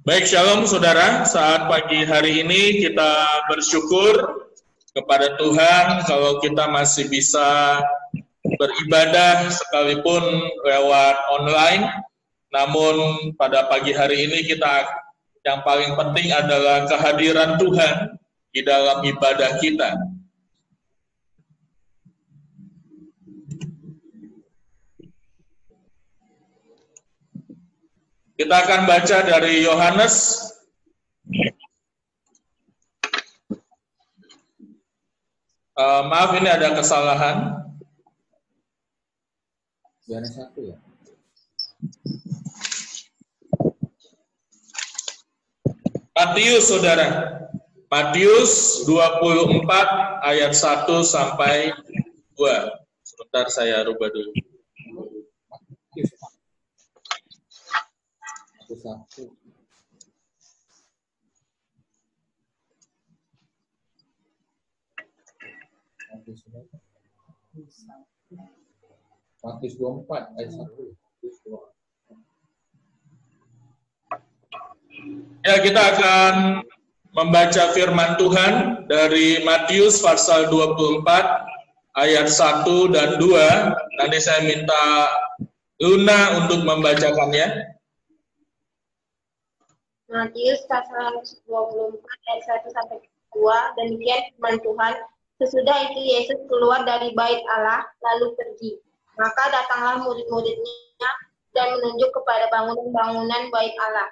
Baik, shalom saudara. Saat pagi hari ini kita bersyukur kepada Tuhan kalau kita masih bisa beribadah sekalipun lewat online. Namun pada pagi hari ini yang paling penting adalah kehadiran Tuhan di dalam ibadah kita. Kita akan baca dari Yohanes maaf, ini ada kesalahan. Yohanes 1 ya? Matius, saudara. Matius 24 ayat 1 sampai 2. Sebentar saya rubah dulu. Matius 24 ayat 1. Ya, kita akan membaca firman Tuhan dari Matius pasal 24 ayat 1 dan 2. Nanti saya minta Luna untuk membacakannya. Matius pasal 24 ayat 1 sampai 2, demikian firman Tuhan. Sesudah itu Yesus keluar dari bait Allah lalu pergi. Maka datanglah murid-muridnya dan menunjuk kepada bangunan-bangunan bait Allah.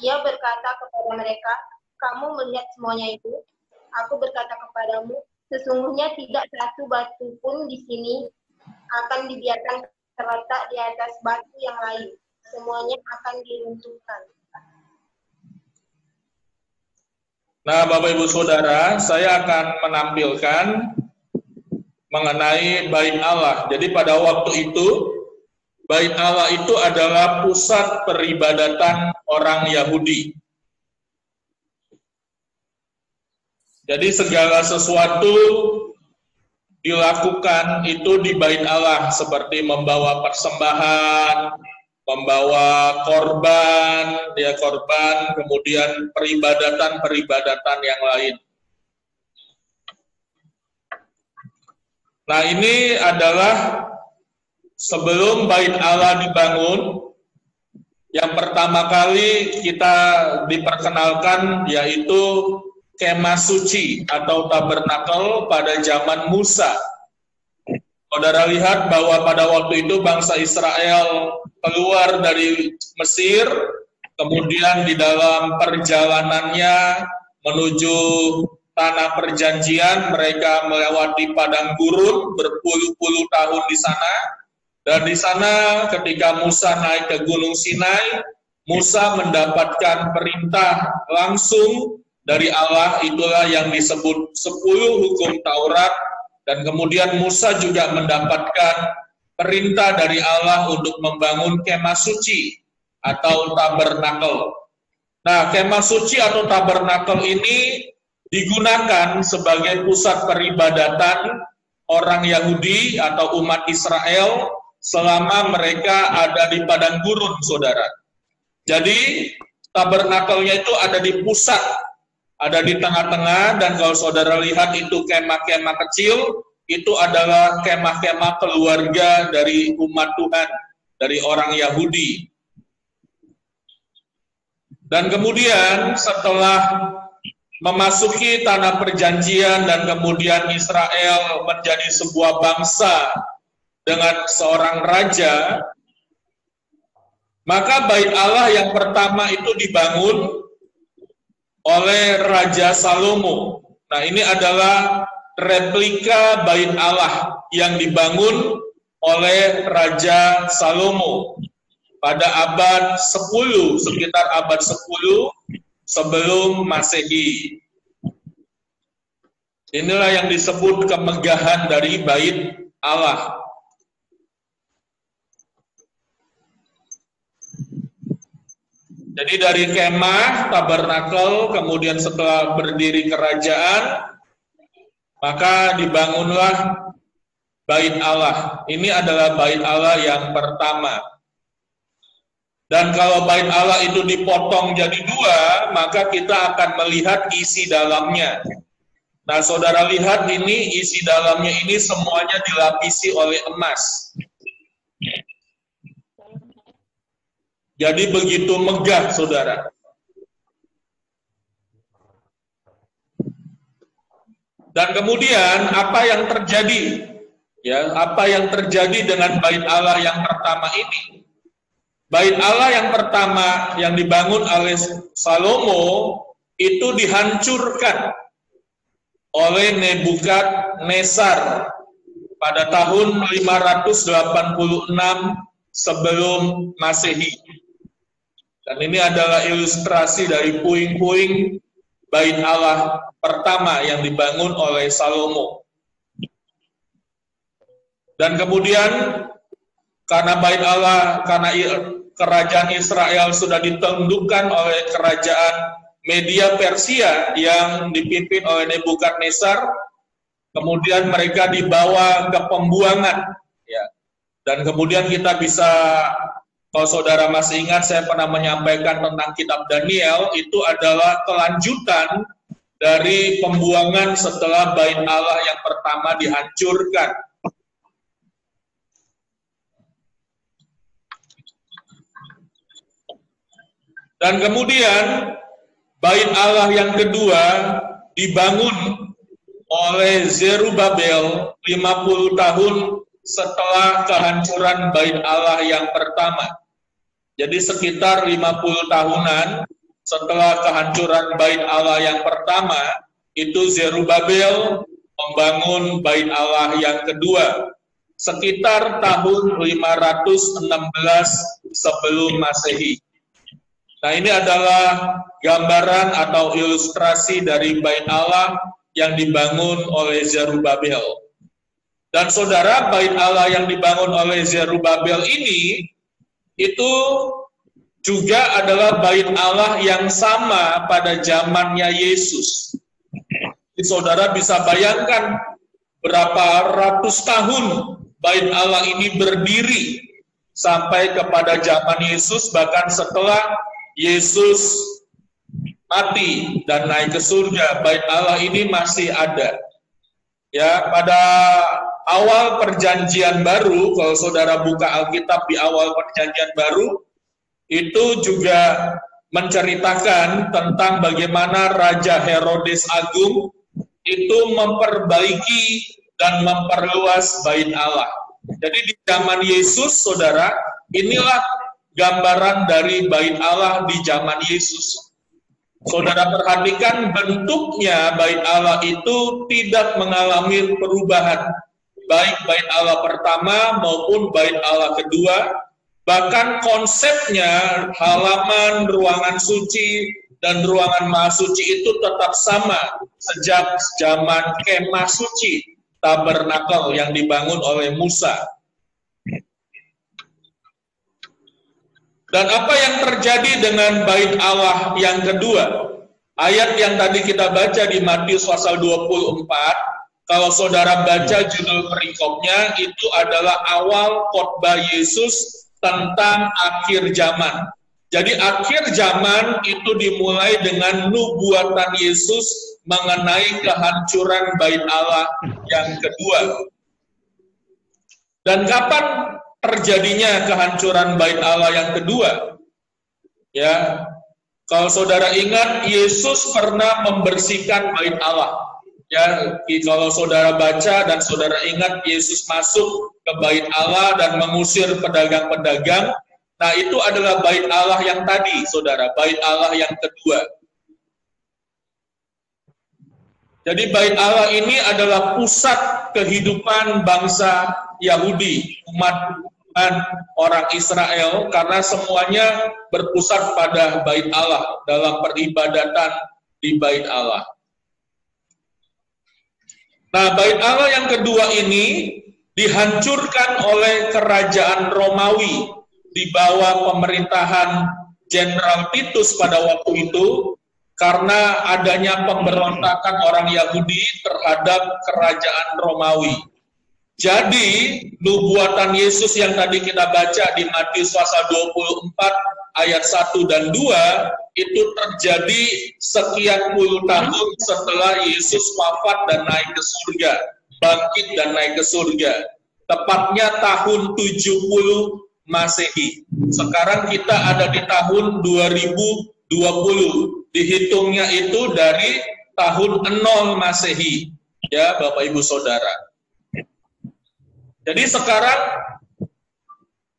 Ia berkata kepada mereka, "Kamu melihat semuanya itu? Aku berkata kepadamu, sesungguhnya tidak satu batu pun di sini akan dibiarkan terletak di atas batu yang lain. Semuanya akan diruntuhkan." Nah, Bapak Ibu Saudara, saya akan menampilkan mengenai bait Allah. Jadi pada waktu itu, bait Allah itu adalah pusat peribadatan orang Yahudi. Jadi segala sesuatu dilakukan itu di bait Allah, seperti membawa persembahan, membawa korban, kemudian peribadatan yang lain. Nah, ini adalah sebelum bait Allah dibangun, yang pertama kali kita diperkenalkan yaitu kemah suci atau tabernakel pada zaman Musa. Saudara lihat bahwa pada waktu itu bangsa Israel keluar dari Mesir, kemudian di dalam perjalanannya menuju tanah perjanjian, mereka melewati padang gurun berpuluh-puluh tahun di sana. Dan di sana ketika Musa naik ke Gunung Sinai, Musa mendapatkan perintah langsung dari Allah, itulah yang disebut 10 hukum Taurat. Dan kemudian Musa juga mendapatkan perintah dari Allah untuk membangun kemah suci atau tabernakel. Nah, kemah suci atau tabernakel ini digunakan sebagai pusat peribadatan orang Yahudi atau umat Israel selama mereka ada di padang gurun, saudara. Jadi, tabernakelnya itu ada di pusat, ada di tengah-tengah, dan kalau saudara lihat itu kemah-kemah kecil, itu adalah kemah-kemah keluarga dari umat Tuhan, dari orang Yahudi. Dan kemudian setelah memasuki tanah perjanjian dan kemudian Israel menjadi sebuah bangsa dengan seorang raja, maka bait Allah yang pertama itu dibangun oleh Raja Salomo. Nah, ini adalah replika bait Allah yang dibangun oleh Raja Salomo pada abad 10, sekitar abad 10 sebelum Masehi. Inilah yang disebut kemegahan dari bait Allah. Jadi dari kemah, tabernakel, kemudian setelah berdiri kerajaan, maka dibangunlah bait Allah. Ini adalah bait Allah yang pertama. Dan kalau bait Allah itu dipotong jadi dua, maka kita akan melihat isi dalamnya. Nah, saudara lihat ini, isi dalamnya ini semuanya dilapisi oleh emas. Jadi begitu megah, saudara. Dan kemudian apa yang terjadi? Ya, apa yang terjadi dengan bait Allah yang pertama ini? Bait Allah yang pertama yang dibangun oleh Salomo itu dihancurkan oleh Nebukadnezar pada tahun 586 sebelum Masehi. Dan ini adalah ilustrasi dari puing-puing bait Allah pertama yang dibangun oleh Salomo. Dan kemudian karena bait Allah, karena kerajaan Israel sudah ditundukkan oleh kerajaan Media Persia yang dipimpin oleh Nebukadnezar, kemudian mereka dibawa ke pembuangan. Ya. Dan kemudian kita bisa, kalau saudara masih ingat, saya pernah menyampaikan tentang kitab Daniel, itu adalah kelanjutan dari pembuangan setelah bait Allah yang pertama dihancurkan. Dan kemudian bait Allah yang kedua dibangun oleh Zerubabel 50 tahun setelah kehancuran bait Allah yang pertama. Jadi sekitar 50 tahunan setelah kehancuran bait Allah yang pertama, itu Zerubabel membangun bait Allah yang kedua. Sekitar tahun 516 sebelum Masehi. Nah, ini adalah gambaran atau ilustrasi dari bait Allah yang dibangun oleh Zerubabel. Dan saudara, bait Allah yang dibangun oleh Zerubabel ini itu juga adalah bait Allah yang sama pada zamannya Yesus. Jadi, saudara bisa bayangkan berapa ratus tahun bait Allah ini berdiri sampai kepada zaman Yesus, bahkan setelah Yesus mati dan naik ke surga, bait Allah ini masih ada. Ya, pada awal perjanjian baru, kalau saudara buka Alkitab di awal perjanjian baru, itu juga menceritakan tentang bagaimana Raja Herodes Agung itu memperbaiki dan memperluas bait Allah. Jadi di zaman Yesus, saudara, inilah gambaran dari bait Allah di zaman Yesus. Saudara perhatikan bentuknya bait Allah itu tidak mengalami perubahan. Baik bait Allah pertama maupun bait Allah kedua. Bahkan konsepnya, halaman, ruangan suci, dan ruangan maha suci itu tetap sama sejak zaman kemah suci, tabernakel yang dibangun oleh Musa. Dan apa yang terjadi dengan bait Allah yang kedua? Ayat yang tadi kita baca di Matius pasal 24, kalau saudara baca judul perikopnya, itu adalah awal khotbah Yesus tentang akhir zaman. Jadi akhir zaman itu dimulai dengan nubuatan Yesus mengenai kehancuran bait Allah yang kedua. Dan kapan terjadinya kehancuran bait Allah yang kedua? Ya, kalau saudara ingat, Yesus pernah membersihkan bait Allah. Ya, kalau saudara baca dan saudara ingat, Yesus masuk ke bait Allah dan mengusir pedagang-pedagang. Nah, itu adalah bait Allah yang tadi, saudara, bait Allah yang kedua. Jadi bait Allah ini adalah pusat kehidupan bangsa Yahudi, umat orang Israel, karena semuanya berpusat pada bait Allah dalam peribadatan di bait Allah. Nah, bait Allah yang kedua ini dihancurkan oleh kerajaan Romawi di bawah pemerintahan Jenderal Titus pada waktu itu, karena adanya pemberontakan orang Yahudi terhadap kerajaan Romawi. Jadi, nubuatan Yesus yang tadi kita baca di Matius pasal 24 ayat 1 dan 2 itu terjadi sekian puluh tahun setelah Yesus wafat dan naik ke surga, bangkit dan naik ke surga. Tepatnya tahun 70 Masehi. Sekarang kita ada di tahun 2020. Dihitungnya itu dari tahun 0 Masehi. Ya, Bapak Ibu Saudara. Jadi sekarang,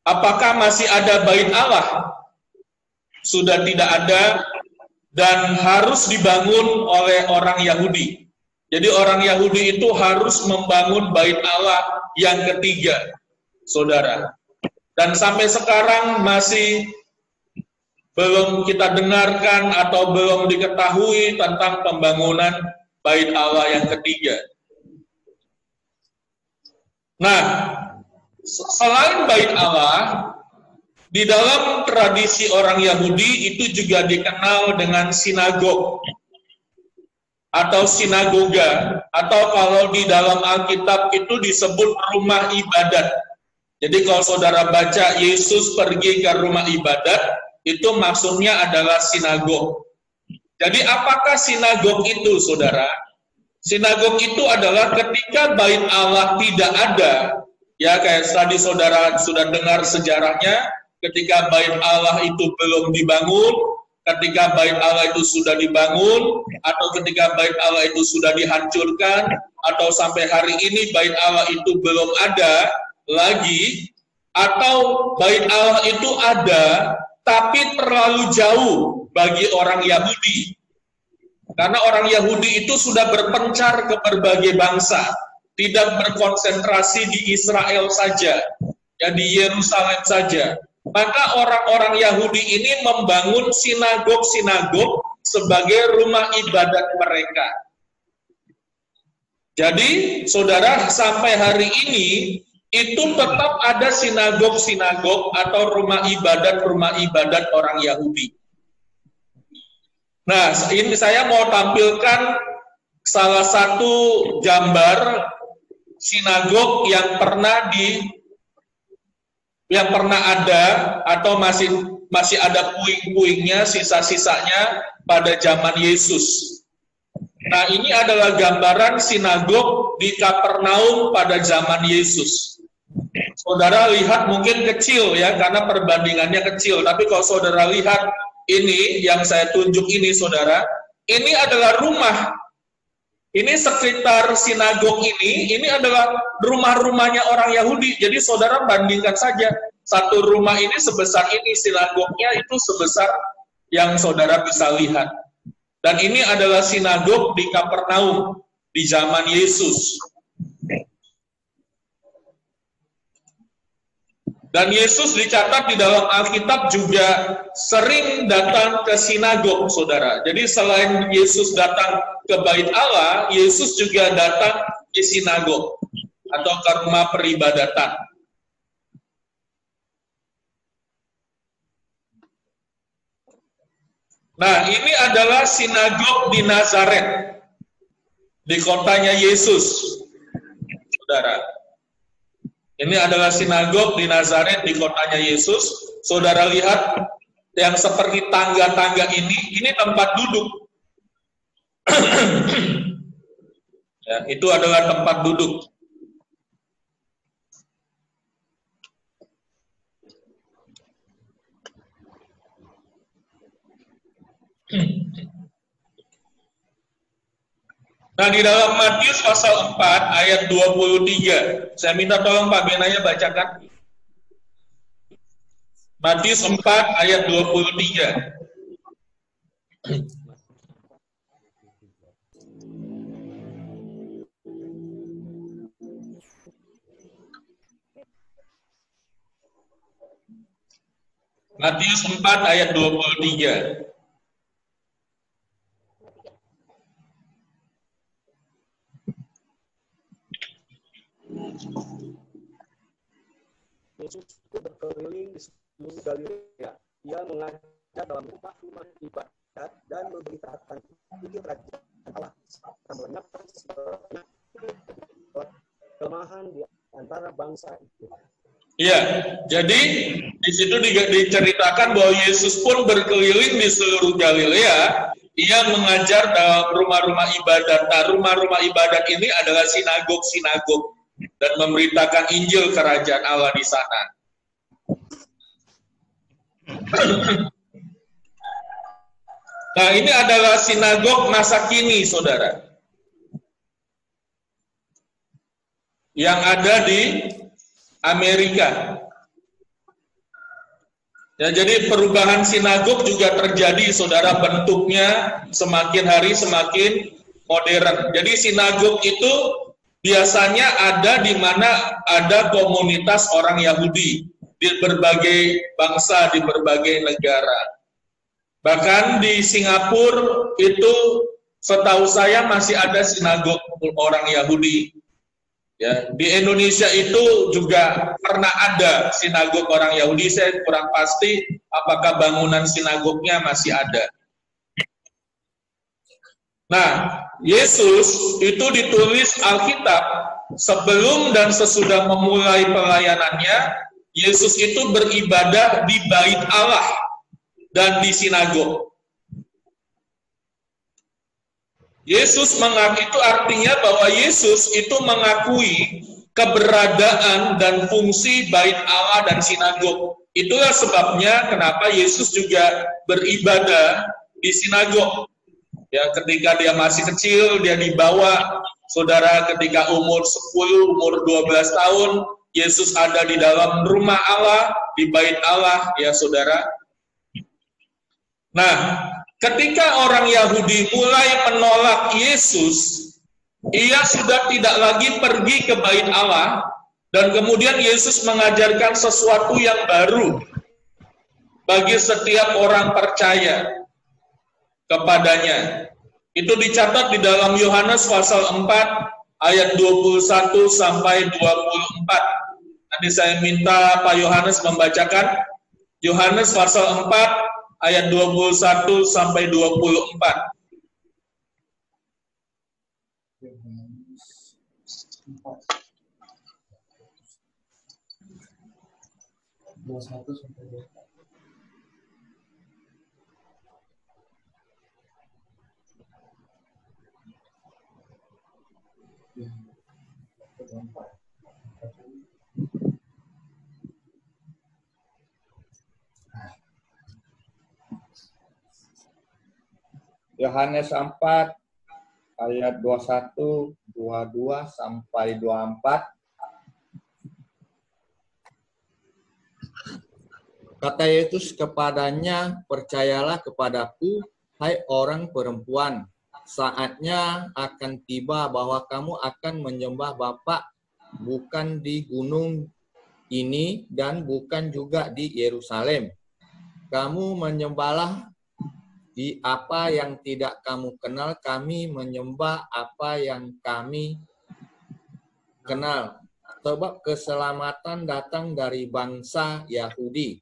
apakah masih ada bait Allah? Sudah tidak ada dan harus dibangun oleh orang Yahudi. Jadi orang Yahudi itu harus membangun bait Allah yang ketiga, saudara. Dan sampai sekarang masih belum kita dengarkan atau belum diketahui tentang pembangunan bait Allah yang ketiga. Nah, selain bait Allah, di dalam tradisi orang Yahudi itu juga dikenal dengan sinagog atau sinagoga, atau kalau di dalam Alkitab itu disebut rumah ibadat. Jadi kalau saudara baca Yesus pergi ke rumah ibadat, itu maksudnya adalah sinagog. Jadi apakah sinagog itu, saudara? Sinagog itu adalah ketika bait Allah tidak ada, ya kayak tadi saudara sudah dengar sejarahnya, ketika bait Allah itu belum dibangun, ketika bait Allah itu sudah dibangun, atau ketika bait Allah itu sudah dihancurkan, atau sampai hari ini bait Allah itu belum ada lagi, atau bait Allah itu ada, tapi terlalu jauh bagi orang Yahudi. Karena orang Yahudi itu sudah berpencar ke berbagai bangsa, tidak berkonsentrasi di Israel saja, ya di Yerusalem saja. Maka orang-orang Yahudi ini membangun sinagog-sinagog sebagai rumah ibadat mereka. Jadi, saudara, sampai hari ini itu tetap ada sinagog-sinagog atau rumah ibadat orang Yahudi. Nah, ini saya mau tampilkan salah satu gambar sinagog yang pernah ada atau masih ada puing-puingnya, sisa-sisanya pada zaman Yesus. Nah, ini adalah gambaran sinagog di Kapernaum pada zaman Yesus. Saudara lihat mungkin kecil ya, karena perbandingannya kecil. Tapi kalau saudara lihat ini yang saya tunjuk ini, saudara, ini adalah rumah. Ini sekitar sinagog ini adalah rumah-rumahnya orang Yahudi. Jadi saudara bandingkan saja, satu rumah ini sebesar ini, sinagognya itu sebesar yang saudara bisa lihat. Dan ini adalah sinagog di Kapernaum di zaman Yesus. Dan Yesus dicatat di dalam Alkitab juga sering datang ke sinagog, saudara. Jadi selain Yesus datang ke bait Allah, Yesus juga datang ke sinagog atau ke rumah peribadatan. Nah, ini adalah sinagog di Nazaret, di kotanya Yesus, saudara. Ini adalah sinagog di Nazaret di kotanya Yesus. Saudara lihat yang seperti tangga-tangga ini tempat duduk. Ya, itu adalah tempat duduk. Nah, di dalam Matius pasal 4 ayat 23, saya minta tolong Pak Benaya bacakan. Matius 4 ayat 23. Matius 4 ayat 23. Yesus berkeliling di seluruh Galilea. Ia mengajar dalam rumah-rumah ibadat dan memberitakan Injil Kerajaan Allah. Menyiapkan kelemahan di antara bangsa itu. Iya, jadi di situ diceritakan bahwa Yesus pun berkeliling di seluruh Galilea. Ia mengajar dalam rumah-rumah ibadat. Nah, rumah-rumah ibadat ini adalah sinagog-sinagog dan memberitakan Injil Kerajaan Allah di sana. Nah, ini adalah sinagog masa kini, saudara, yang ada di Amerika. Ya, jadi perubahan sinagog juga terjadi, saudara, bentuknya semakin hari semakin modern. Jadi sinagog itu biasanya ada di mana ada komunitas orang Yahudi di berbagai bangsa, di berbagai negara. Bahkan di Singapura itu setahu saya masih ada sinagog orang Yahudi. Ya, di Indonesia itu juga pernah ada sinagog orang Yahudi. Saya kurang pasti apakah bangunan sinagognya masih ada. Nah, Yesus itu ditulis Alkitab sebelum dan sesudah memulai pelayanannya. Yesus itu beribadah di Bait Allah dan di sinagog. Yesus mengaku, itu artinya bahwa Yesus itu mengakui keberadaan dan fungsi Bait Allah dan sinagog. Itulah sebabnya kenapa Yesus juga beribadah di sinagog. Ya, ketika dia masih kecil, dia dibawa, saudara, ketika umur 10, umur 12 tahun, Yesus ada di dalam rumah Allah, di Bait Allah, ya saudara. Nah, ketika orang Yahudi mulai menolak Yesus, ia sudah tidak lagi pergi ke Bait Allah, dan kemudian Yesus mengajarkan sesuatu yang baru bagi setiap orang percaya kepadanya. Itu dicatat di dalam Yohanes pasal 4 ayat 21 sampai 24. Nanti saya minta Pak Yohanes membacakan Yohanes pasal 4 ayat 21 sampai 24. Yohanes 4 ayat 21, 22 sampai 24. Kata Yesus kepadanya, percayalah kepadaku, hai orang perempuan, saatnya akan tiba bahwa kamu akan menyembah Bapa bukan di gunung ini dan bukan juga di Yerusalem. Kamu menyembahlah di apa yang tidak kamu kenal, kami menyembah apa yang kami kenal. Sebab keselamatan datang dari bangsa Yahudi.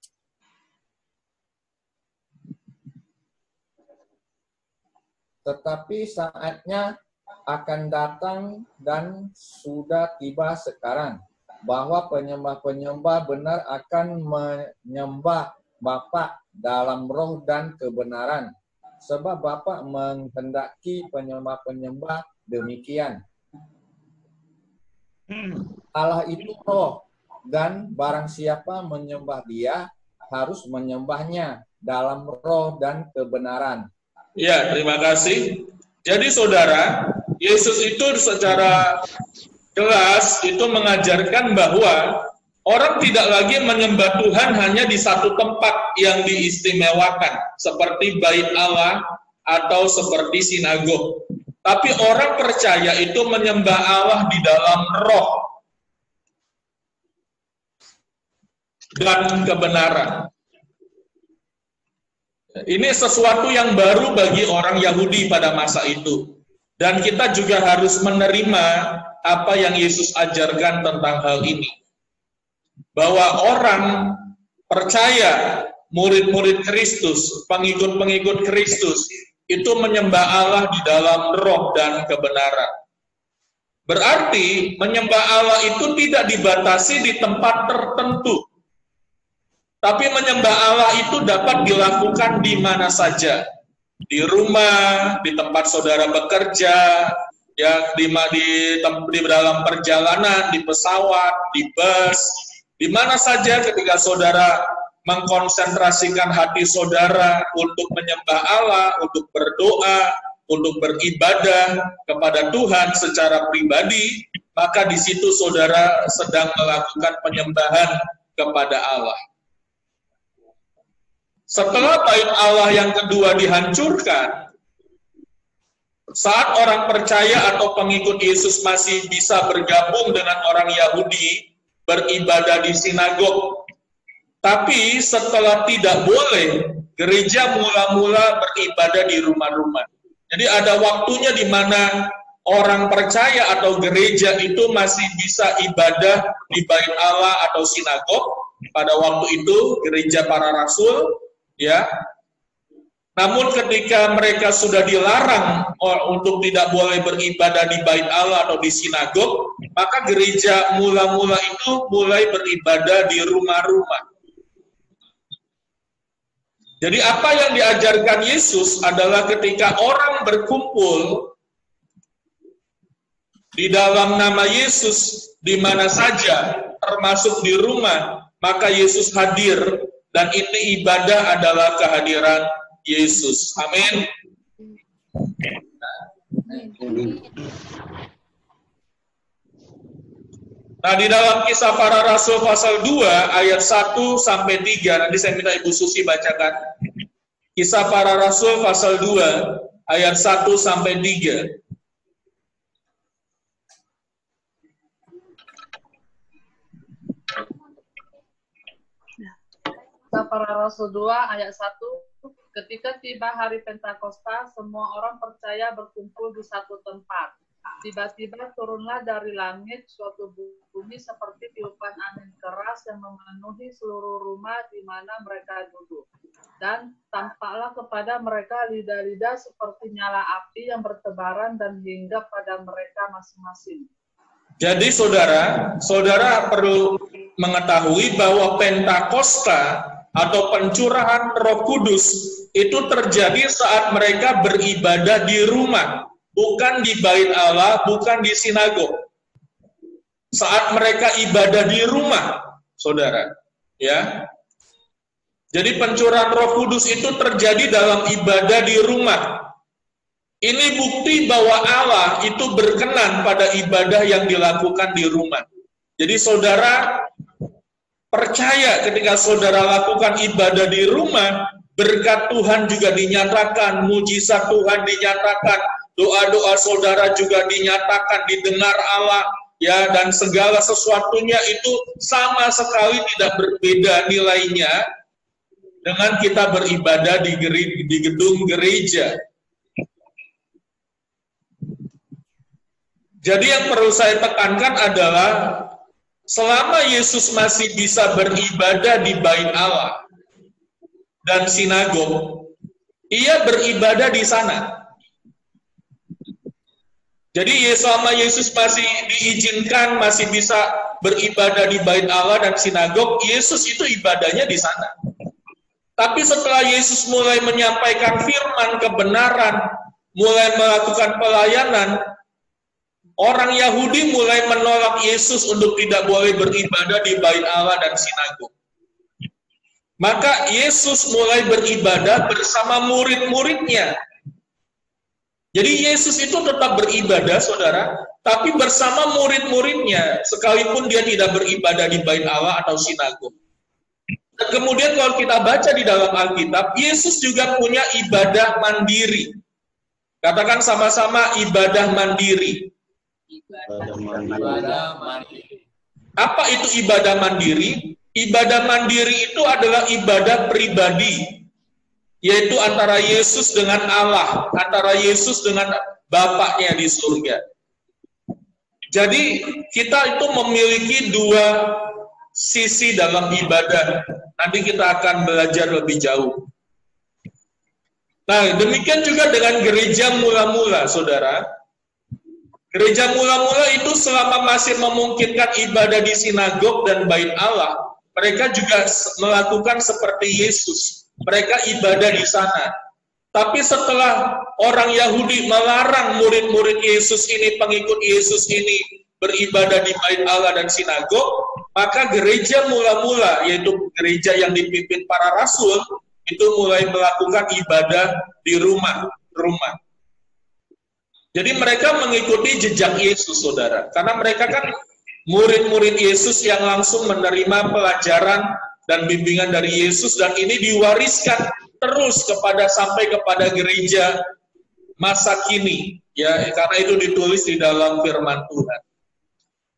Tetapi saatnya akan datang dan sudah tiba sekarang, bahwa penyembah-penyembah benar akan menyembah Bapa dalam roh dan kebenaran. Sebab Bapa menghendaki penyembah-penyembah demikian. Allah itu roh, dan barang siapa menyembah Dia harus menyembahnya dalam roh dan kebenaran. Ya, terima kasih. Jadi saudara, Yesus itu secara jelas itu mengajarkan bahwa orang tidak lagi menyembah Tuhan hanya di satu tempat yang diistimewakan, seperti Bait Allah atau seperti sinagog. Tapi orang percaya itu menyembah Allah di dalam roh dan kebenaran. Ini sesuatu yang baru bagi orang Yahudi pada masa itu. Dan kita juga harus menerima apa yang Yesus ajarkan tentang hal ini. Bahwa orang percaya, murid-murid Kristus, pengikut-pengikut Kristus, itu menyembah Allah di dalam roh dan kebenaran. Berarti menyembah Allah itu tidak dibatasi di tempat tertentu. Tapi menyembah Allah itu dapat dilakukan di mana saja. Di rumah, di tempat saudara bekerja, ya di dalam perjalanan, di pesawat, di bus, di mana saja ketika saudara mengkonsentrasikan hati saudara untuk menyembah Allah, untuk berdoa, untuk beribadah kepada Tuhan secara pribadi, maka di situ saudara sedang melakukan penyembahan kepada Allah. Setelah bait Allah yang kedua dihancurkan, saat orang percaya atau pengikut Yesus masih bisa bergabung dengan orang Yahudi, beribadah di sinagog. Tapi setelah tidak boleh, gereja mula-mula beribadah di rumah-rumah. Jadi ada waktunya di mana orang percaya atau gereja itu masih bisa ibadah di bait Allah atau sinagog. Pada waktu itu gereja para rasul, ya. Namun ketika mereka sudah dilarang untuk tidak boleh beribadah di bait Allah atau di sinagog, maka gereja mula-mula itu mulai beribadah di rumah-rumah. Jadi apa yang diajarkan Yesus adalah ketika orang berkumpul di dalam nama Yesus di mana saja, termasuk di rumah, maka Yesus hadir, dan ini ibadah adalah kehadiran Yesus. Amin. Nah, di dalam Kisah Para Rasul pasal 2 ayat 1 sampai 3, nanti saya minta Ibu Susi bacakan. Kisah Para Rasul pasal 2 ayat 1 sampai 3. Kisah Para Rasul 2 ayat 1. Ketika tiba hari Pentakosta, semua orang percaya berkumpul di satu tempat. Tiba-tiba turunlah dari langit suatu bunyi seperti tiupan angin keras yang memenuhi seluruh rumah di mana mereka duduk. Dan tampaklah kepada mereka lidah-lidah seperti nyala api yang bertebaran dan hinggap pada mereka masing-masing. Jadi saudara perlu mengetahui bahwa Pentakosta atau pencurahan Roh Kudus itu terjadi saat mereka beribadah di rumah, bukan di bait Allah, bukan di sinagog. Saat mereka ibadah di rumah, saudara, ya. Jadi pencurahan Roh Kudus itu terjadi dalam ibadah di rumah. Ini bukti bahwa Allah itu berkenan pada ibadah yang dilakukan di rumah. Jadi saudara percaya ketika saudara lakukan ibadah di rumah, berkat Tuhan juga dinyatakan, mujizat Tuhan dinyatakan, doa-doa saudara juga dinyatakan, didengar Allah, ya, dan segala sesuatunya itu sama sekali tidak berbeda nilainya dengan kita beribadah di gedung gereja. Jadi yang perlu saya tekankan adalah selama Yesus masih bisa beribadah di bait Allah dan sinagog, ia beribadah di sana. Jadi selama Yesus masih diizinkan, masih bisa beribadah di bait Allah dan sinagog, Yesus itu ibadahnya di sana. Tapi setelah Yesus mulai menyampaikan firman kebenaran, mulai melakukan pelayanan, orang Yahudi mulai menolak Yesus untuk tidak boleh beribadah di bait Allah dan sinagog. Maka Yesus mulai beribadah bersama murid-muridnya. Jadi Yesus itu tetap beribadah, saudara, tapi bersama murid-muridnya, sekalipun dia tidak beribadah di bait Allah atau sinagog. Dan kemudian kalau kita baca di dalam Alkitab, Yesus juga punya ibadah mandiri. Katakan sama-sama, ibadah mandiri. Apa itu ibadah mandiri? Ibadah mandiri itu adalah ibadah pribadi, yaitu antara Yesus dengan Allah, antara Yesus dengan Bapaknya di surga. Jadi kita itu memiliki dua sisi dalam ibadah. Nanti kita akan belajar lebih jauh. Nah, demikian juga dengan gereja mula-mula, saudara. Gereja mula-mula itu selama masih memungkinkan ibadah di sinagog dan bait Allah, mereka juga melakukan seperti Yesus. Mereka ibadah di sana. Tapi setelah orang Yahudi melarang murid-murid Yesus ini, pengikut Yesus ini beribadah di bait Allah dan sinagog, maka gereja mula-mula, yaitu gereja yang dipimpin para rasul, itu mulai melakukan ibadah di rumah-rumah. Jadi mereka mengikuti jejak Yesus, saudara. Karena mereka kan murid-murid Yesus yang langsung menerima pelajaran dan bimbingan dari Yesus, dan ini diwariskan terus sampai kepada gereja masa kini, ya, karena itu ditulis di dalam firman Tuhan.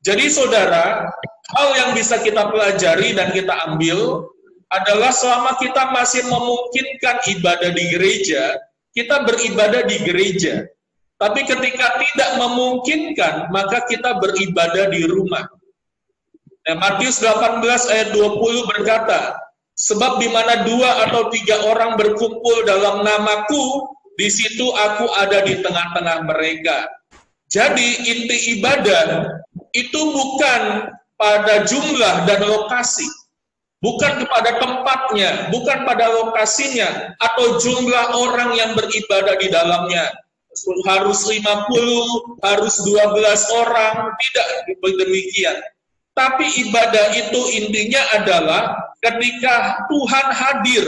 Jadi saudara, hal yang bisa kita pelajari dan kita ambil adalah selama kita masih memungkinkan ibadah di gereja, kita beribadah di gereja. Tapi ketika tidak memungkinkan, maka kita beribadah di rumah. Matius 18 ayat 20 berkata, sebab di mana 2 atau 3 orang berkumpul dalam namaku, di situ aku ada di tengah-tengah mereka. Jadi inti ibadah itu bukan pada jumlah dan lokasi, bukan kepada tempatnya, bukan pada lokasinya, atau jumlah orang yang beribadah di dalamnya. Harus 50, harus 12 orang, tidak demikian. Tapi ibadah itu intinya adalah ketika Tuhan hadir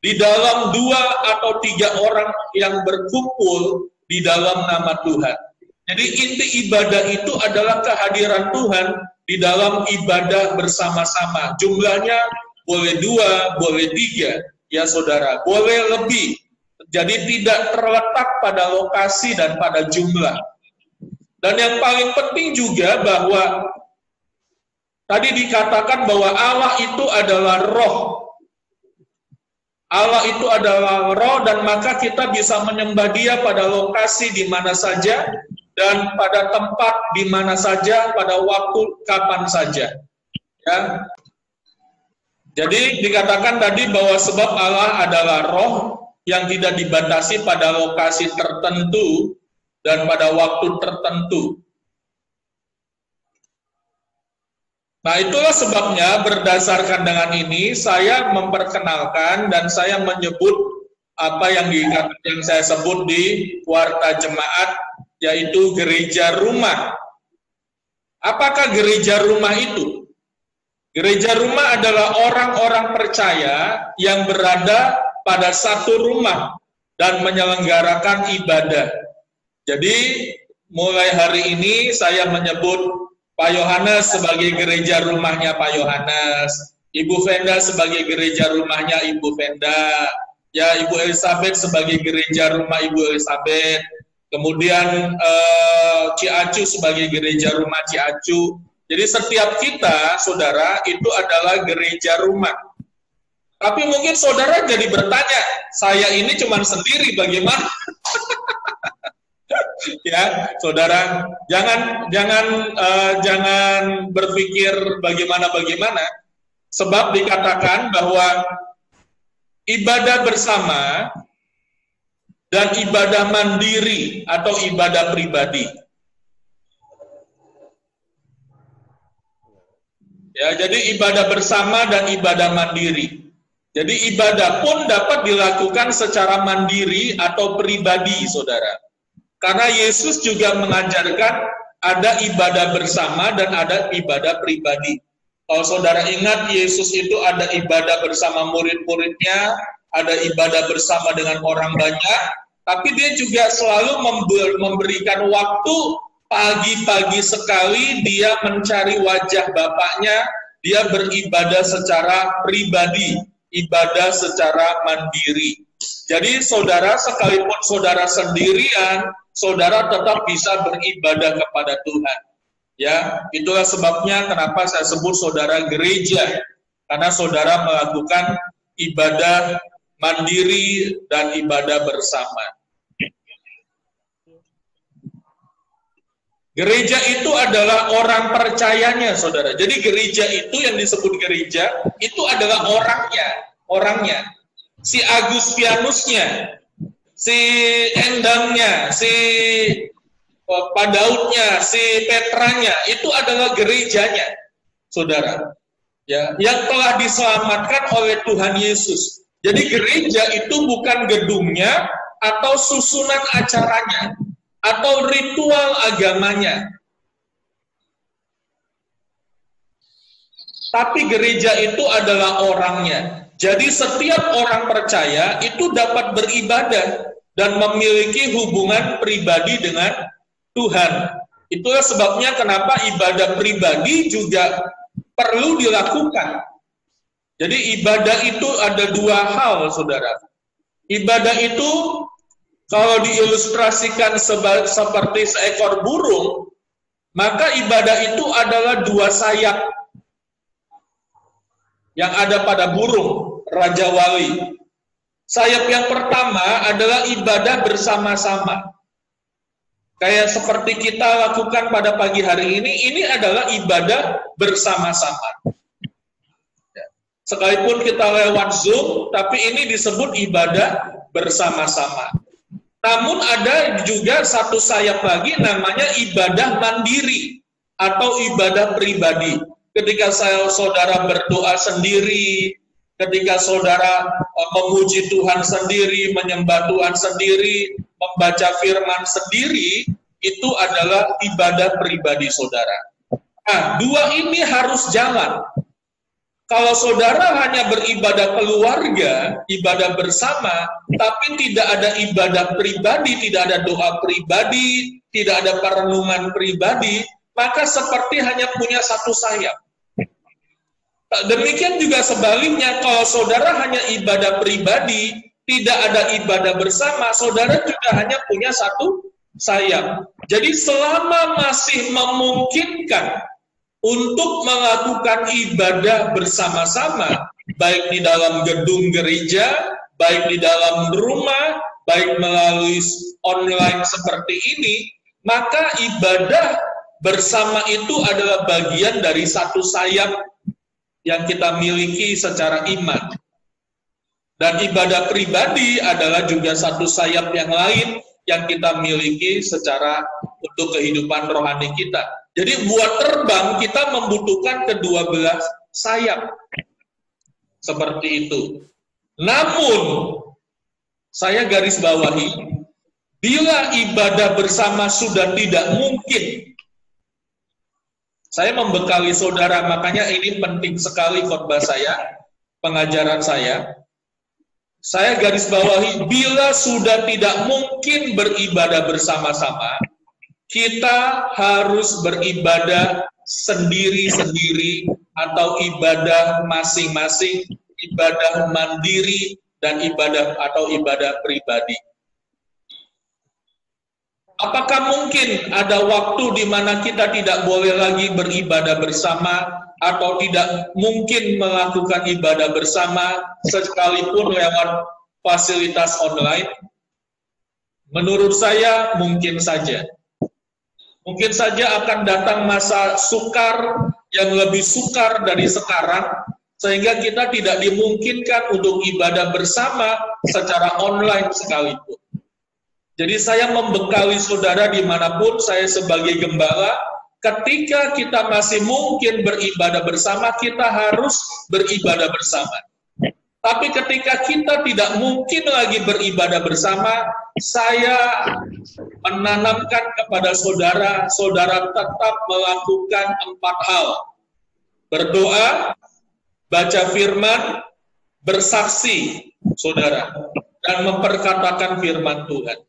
di dalam 2 atau 3 orang yang berkumpul di dalam nama Tuhan. Jadi inti ibadah itu adalah kehadiran Tuhan di dalam ibadah bersama-sama. Jumlahnya boleh 2, boleh 3, ya saudara, boleh lebih. Jadi tidak terletak pada lokasi dan pada jumlah. Dan yang paling penting juga bahwa tadi dikatakan bahwa Allah itu adalah roh. Allah itu adalah roh, dan maka kita bisa menyembah Dia pada lokasi di mana saja dan pada tempat di mana saja, pada waktu kapan saja. Ya. Jadi dikatakan tadi bahwa sebab Allah adalah roh yang tidak dibatasi pada lokasi tertentu dan pada waktu tertentu. Nah, itulah sebabnya berdasarkan dengan ini saya memperkenalkan dan saya menyebut apa yang saya sebut di Warta Jemaat, yaitu gereja rumah. Apakah gereja rumah itu? Gereja rumah adalah orang-orang percaya yang berada pada satu rumah dan menyelenggarakan ibadah. Jadi mulai hari ini saya menyebut Pak Yohanes sebagai gereja rumahnya Pak Yohanes, Ibu Venda sebagai gereja rumahnya Ibu Venda, ya Ibu Elizabeth sebagai gereja rumah Ibu Elizabeth, kemudian Ciacu sebagai gereja rumah Ciacu. Jadi setiap kita, saudara, itu adalah gereja rumah. Tapi mungkin saudara jadi bertanya, saya ini cuma sendiri, bagaimana? Ya, saudara, jangan berpikir bagaimana, sebab dikatakan bahwa ibadah bersama dan ibadah mandiri atau ibadah pribadi. Ya, jadi ibadah bersama dan ibadah mandiri. Jadi ibadah pun dapat dilakukan secara mandiri atau pribadi, saudara. Karena Yesus juga mengajarkan ada ibadah bersama dan ada ibadah pribadi. Kalau saudara ingat, Yesus itu ada ibadah bersama murid-muridnya, ada ibadah bersama dengan orang banyak, tapi dia juga selalu memberikan waktu pagi-pagi sekali dia mencari wajah Bapaknya, dia beribadah secara pribadi, ibadah secara mandiri. Jadi saudara, sekalipun saudara sendirian, saudara tetap bisa beribadah kepada Tuhan. Ya, itulah sebabnya kenapa saya sebut saudara gereja, karena saudara melakukan ibadah mandiri dan ibadah bersama. Gereja itu adalah orang percayanya, saudara. Jadi gereja itu yang disebut gereja, itu adalah orangnya. Si Agustianusnya, si Endangnya, si Daudnya, si Petranya, itu adalah gerejanya, saudara. Ya, yang telah diselamatkan oleh Tuhan Yesus. Jadi gereja itu bukan gedungnya atau susunan acaranya atau ritual agamanya. Tapi gereja itu adalah orangnya. Jadi setiap orang percaya itu dapat beribadah dan memiliki hubungan pribadi dengan Tuhan. Itulah sebabnya kenapa ibadah pribadi juga perlu dilakukan. Jadi ibadah itu ada dua hal, saudara. Ibadah itu kalau diilustrasikan seperti seekor burung, maka ibadah itu adalah dua sayap yang ada pada burung Raja Wali. Sayap yang pertama adalah ibadah bersama-sama. Kayak seperti kita lakukan pada pagi hari ini adalah ibadah bersama-sama. Sekalipun kita lewat Zoom, tapi ini disebut ibadah bersama-sama. Namun ada juga satu sayap lagi namanya ibadah mandiri atau ibadah pribadi. Ketika saudara berdoa sendiri, ketika saudara memuji Tuhan sendiri, menyembah Tuhan sendiri, membaca firman sendiri, itu adalah ibadah pribadi saudara. Nah, dua ini harus jalan. Kalau saudara hanya beribadah keluarga, ibadah bersama, tapi tidak ada ibadah pribadi, tidak ada doa pribadi, tidak ada perenungan pribadi, maka seperti hanya punya satu sayap. Demikian juga sebaliknya, kalau saudara hanya ibadah pribadi, tidak ada ibadah bersama, saudara juga hanya punya satu sayap. Jadi selama masih memungkinkan untuk melakukan ibadah bersama-sama, baik di dalam gedung gereja, baik di dalam rumah, baik melalui online seperti ini, maka ibadah bersama itu adalah bagian dari satu sayap yang kita miliki secara iman. Dan ibadah pribadi adalah juga satu sayap yang lain yang kita miliki secara untuk kehidupan rohani kita. Jadi buat terbang kita membutuhkan kedua belah sayap. Seperti itu. Namun, saya garis bawahi, bila ibadah bersama sudah tidak mungkin, saya membekali saudara, makanya ini penting sekali khotbah saya, pengajaran saya. Saya garis bawahi, bila sudah tidak mungkin beribadah bersama-sama, kita harus beribadah sendiri-sendiri atau ibadah masing-masing, ibadah mandiri dan ibadah atau ibadah pribadi. Apakah mungkin ada waktu di mana kita tidak boleh lagi beribadah bersama atau tidak mungkin melakukan ibadah bersama sekalipun lewat fasilitas online? Menurut saya mungkin saja. Mungkin saja akan datang masa sukar yang lebih sukar dari sekarang, sehingga kita tidak dimungkinkan untuk ibadah bersama secara online sekalipun. Jadi saya membekali saudara dimanapun saya sebagai gembala, ketika kita masih mungkin beribadah bersama, kita harus beribadah bersama. Tapi ketika kita tidak mungkin lagi beribadah bersama, saya menanamkan kepada saudara, saudara tetap melakukan 4 hal. Berdoa, baca firman, bersaksi, saudara, dan memperkatakan firman Tuhan.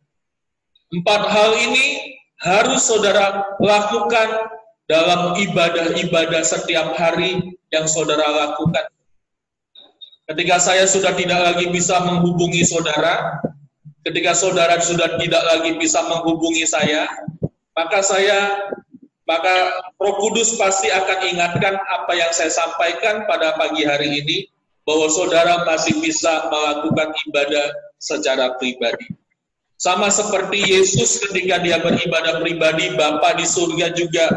4 hal ini harus saudara lakukan dalam ibadah-ibadah setiap hari yang saudara lakukan. Ketika saya sudah tidak lagi bisa menghubungi saudara, ketika saudara sudah tidak lagi bisa menghubungi saya, maka Roh Kudus pasti akan ingatkan apa yang saya sampaikan pada pagi hari ini, bahwa saudara masih bisa melakukan ibadah secara pribadi. Sama seperti Yesus ketika dia beribadah pribadi, Bapa di surga juga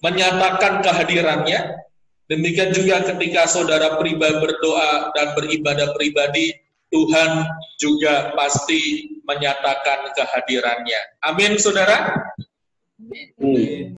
menyatakan kehadirannya. Demikian juga ketika saudara pribadi berdoa dan beribadah pribadi, Tuhan juga pasti menyatakan kehadirannya. Amin, saudara. Amin.